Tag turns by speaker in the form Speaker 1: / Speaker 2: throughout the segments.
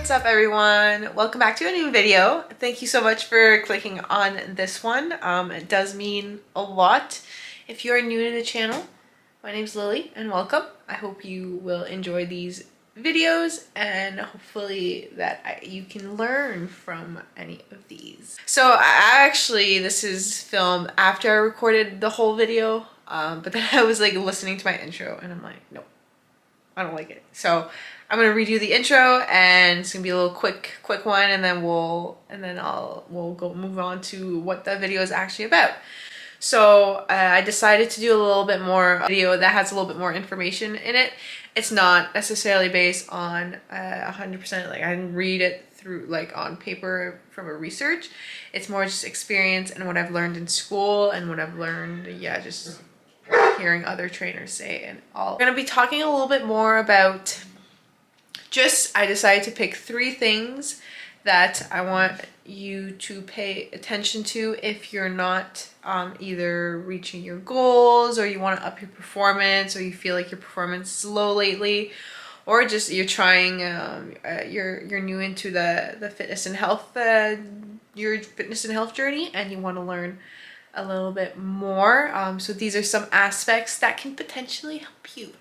Speaker 1: What's up everyone? Welcome back to a new video. Thank you so much for clicking on this one. It does mean a lot. If you are new to the channel, my name's Lily and welcome. I hope you will enjoy these videos and hopefully that you can learn from any of these. So this is filmed after I recorded the whole video, but then I was like listening to my intro and I'm like, nope, I don't like it. So I'm gonna redo the intro and it's gonna be a little quick one, and then we'll move on to what the video is actually about. So I decided to do a little bit more video that has a little bit more information in it. It's not necessarily based on 100%, like I didn't read it through like on paper from a research. It's more just experience and what I've learned in school and what I've learned, just hearing other trainers say and all. We're gonna be talking a little bit more about I decided to pick 3 things that I want you to pay attention to if you're not either reaching your goals, or you want to up your performance, or you feel like your performance is low lately, or just you're trying you're new into the fitness and health your fitness and health journey and you want to learn a little bit more. So these are some aspects that can potentially help you,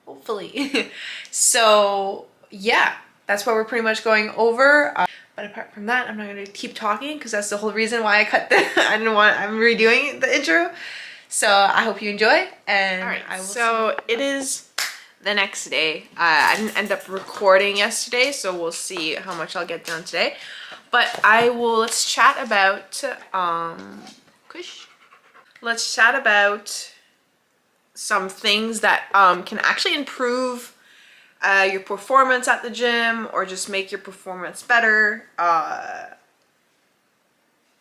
Speaker 1: hopefully. So yeah, that's what we're pretty much going over. But apart from that, I'm not going to keep talking because that's the whole reason why I cut I'm redoing the intro. So I hope you enjoy, and all right, so it is the next day. I didn't end up recording yesterday, so we'll see how much I'll get done today. But let's chat about let's chat about some things that can actually improve your performance at the gym, or just make your performance better.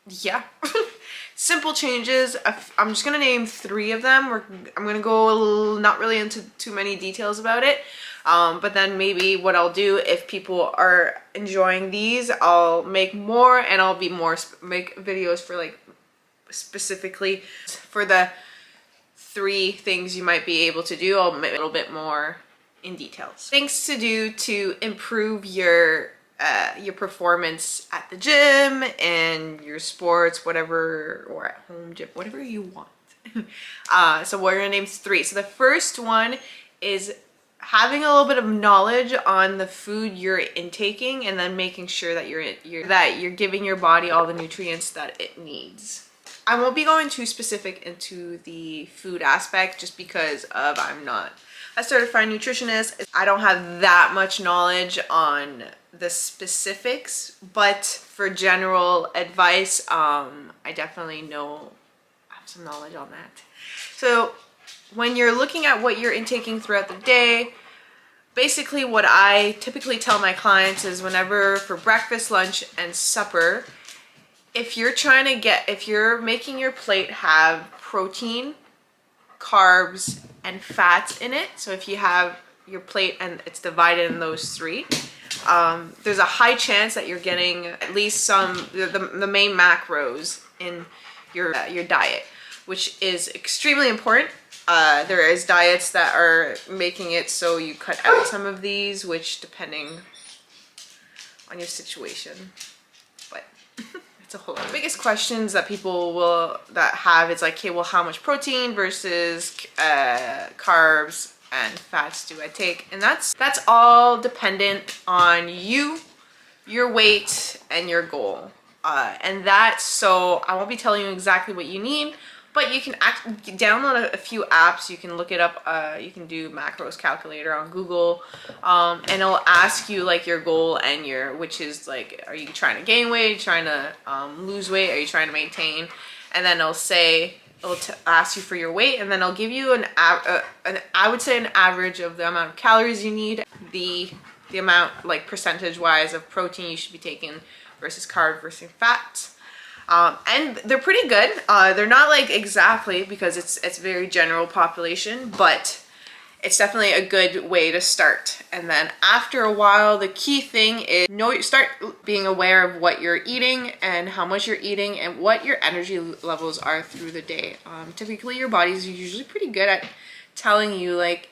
Speaker 1: Yeah. Simple changes. I'm just gonna name 3 of them. I'm gonna go not really into too many details about it, but then maybe what I'll do, if people are enjoying these, I'll make more, and I'll be make videos for like specifically for the 3 things you might be able to do. I'll make a little bit more in details. Things to do to improve your performance at the gym and your sports, whatever, or at home gym, whatever you want. So we're gonna name 3. So the first one is having a little bit of knowledge on the food you're intaking, and then making sure that you're giving your body all the nutrients that it needs. I won't be going too specific into the food aspect just because I'm not a certified nutritionist. I don't have that much knowledge on the specifics, but for general advice, I definitely have some knowledge on that. So when you're looking at what you're intaking throughout the day, basically what I typically tell my clients is, whenever for breakfast, lunch, and supper, if you're making your plate have protein, carbs, and fats in it, so if you have your plate and it's divided in those 3, there's a high chance that you're getting at least the main macros in your diet, which is extremely important. There is diets that are making it so you cut out some of these, which depending on your situation, but it's a whole lot. The biggest questions that people have is like, okay, well, how much protein versus carbs and fats do I take? And that's all dependent on you, your weight, and your goal. So I won't be telling you exactly what you need, but you can download a few apps. You can look it up. You can do macros calculator on Google, and it'll ask you like your goal and which is like, are you trying to gain weight? Are you trying to lose weight? Are you trying to maintain? And then it'll ask you for your weight, and then I'll give you I would say an average of the amount of calories you need, the amount, like percentage wise, of protein you should be taking versus carb versus fat. And they're pretty good. They're not like exactly, because it's very general population, but it's definitely a good way to start. And then after a while, the key thing is start being aware of what you're eating and how much you're eating and what your energy levels are through the day. Typically your body's usually pretty good at telling you like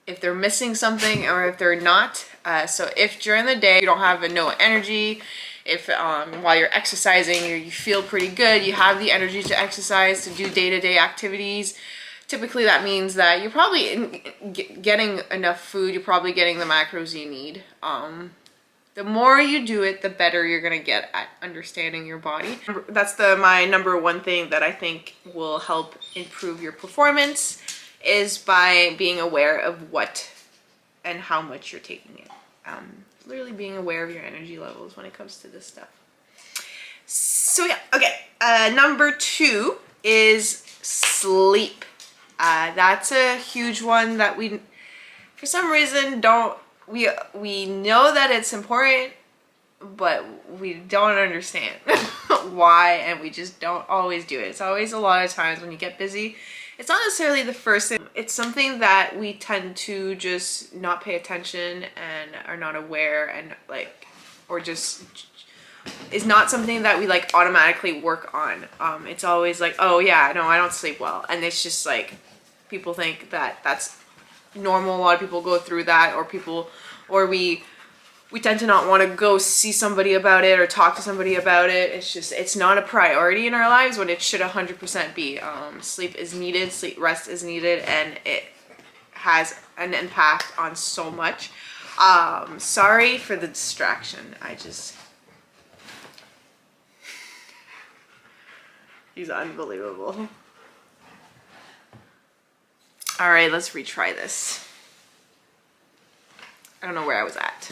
Speaker 1: if they're missing something or if they're not. So if during the day you don't have no energy, if while you're exercising you feel pretty good, you have the energy to exercise, to do day-to-day activities, typically that means that you're probably getting enough food, you're probably getting the macros you need. The more you do it, the better you're gonna get at understanding your body. That's my number one thing that I think will help improve your performance, is by being aware of what and how much you're taking it. Literally being aware of your energy levels when it comes to this stuff. So yeah, okay. Number 2 is sleep. That's a huge one that we, for some reason, we know that it's important, but we don't understand why, and we just don't always do it. It's always a lot of times when you get busy. It's not necessarily the first thing. It's something that we tend to just not pay attention and are not aware, and like, or just is not something that we like automatically work on. It's always like, oh yeah, no, I don't sleep well. And it's just like, people think that that's normal. A lot of people go through that, or we tend to not want to go see somebody about it or talk to somebody about it. It's just, it's not a priority in our lives when it should 100% be. Sleep is needed, rest is needed, and it has an impact on so much. Sorry for the distraction. He's unbelievable. All right, let's retry this. I don't know where I was at.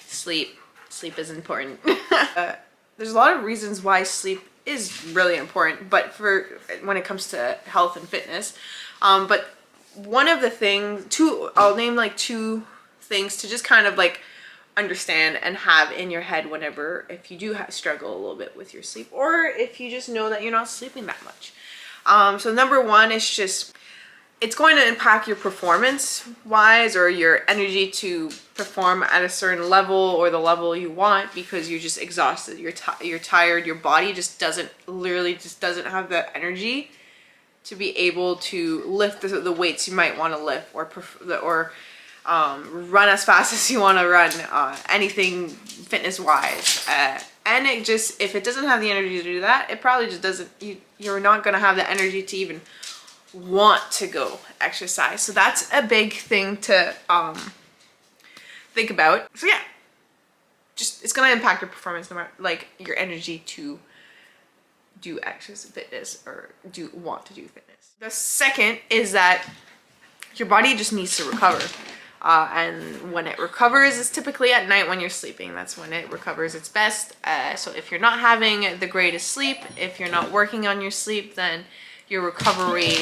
Speaker 1: Sleep is important. There's a lot of reasons why sleep is really important, but when it comes to health and fitness. But one of the things, I'll name like 2 things to just kind of like understand and have in your head whenever, if you do struggle a little bit with your sleep, or if you just know that you're not sleeping that much. So number 1 is just, it's going to impact your performance wise, or your energy to perform at a certain level, or the level you want, because you're just exhausted, you're tired, your body just doesn't have the energy to be able to lift the weights you might want to lift, or run as fast as you want to run, anything fitness wise. And it just, if it doesn't have the energy to do that, it probably just doesn't, you're not going to have the energy to even want to go exercise. So that's a big thing to think about. So yeah, just, it's going to impact your performance, no matter, like, your energy to do exercise, fitness, or want to do fitness. The second is that your body just needs to recover. And when it recovers is typically at night when you're sleeping. That's when it recovers its best. So if you're not having the greatest sleep, if you're not working on your sleep, then your recovery,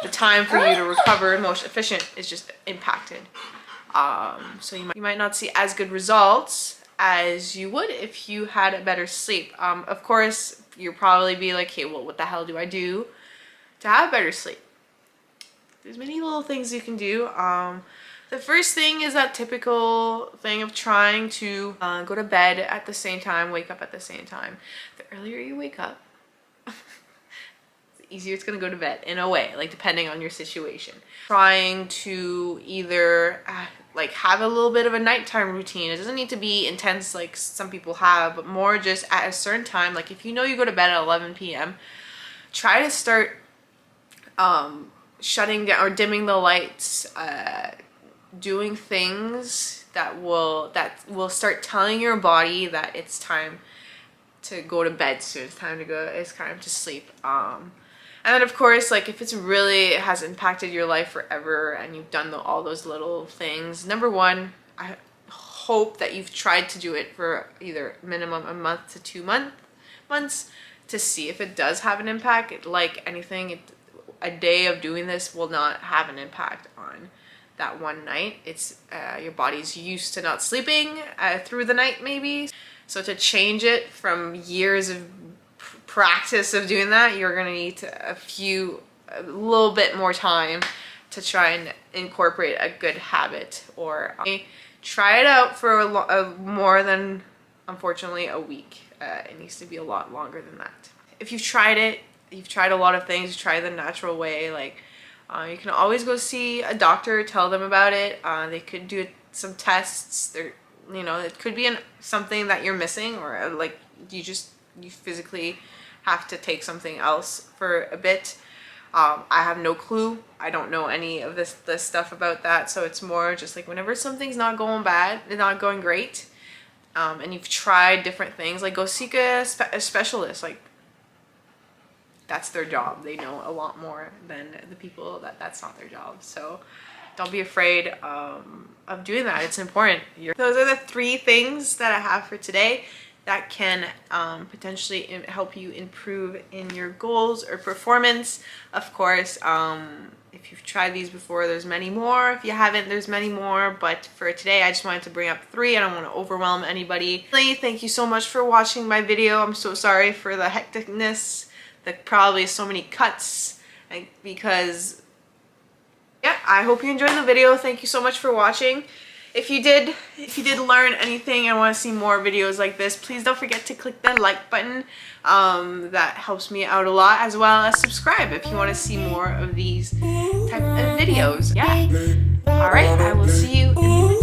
Speaker 1: the time for you to recover most efficient, is just impacted. So you might not see as good results as you would if you had a better sleep. Of course, you'll probably be like, hey, well, what the hell do I do to have better sleep? There's many little things you can do. The first thing is that typical thing of trying to go to bed at the same time, wake up at the same time. The earlier you wake up, the easier it's gonna go to bed, in a way, like, depending on your situation. Trying to either like have a little bit of a nighttime routine. It doesn't need to be intense like some people have, but more just at a certain time. Like, if you know you go to bed at 11 p.m., try to start shutting down or dimming the lights, doing things that will start telling your body that it's time to go to bed soon. It's time to sleep. And then, of course, like, if it has impacted your life forever and you've done all those little things, number 1, I hope that you've tried to do it for either minimum a month to 2 months to see if it does have an impact. Like anything, a day of doing this will not have an impact on that one night. It's your body's used to not sleeping through the night, maybe. So to change it from years of practice of doing that, you're gonna need a little bit more time to try and incorporate a good habit, or try it out for more than, unfortunately, a week. It needs to be a lot longer than that. If you've tried it, you've tried a lot of things, try the natural way, like, you can always go see a doctor, tell them about it. They could do some tests. There, you know, it could be something that you're missing, or like you physically have to take something else for a bit. I have no clue. I don't know any of this stuff about that. So it's more just like whenever something's not going bad, not going great, and you've tried different things, like go seek a specialist. Like that's their job. They know a lot more than the people that's not their job. So don't be afraid of doing that. It's important. Those are the 3 things that I have for today that can potentially help you improve in your goals or performance. Of course, if you've tried these before, there's many more. If you haven't, there's many more. But for today, I just wanted to bring up 3. I don't want to overwhelm anybody. Thank you so much for watching my video. I'm so sorry for the hecticness, probably so many cuts, because yeah, I hope you enjoyed the video. Thank you so much for watching. If you did learn anything and want to see more videos like this, please don't forget to click the like button. That helps me out a lot, as well as subscribe if you want to see more of these type of videos. Yeah. All right, I will see you in the next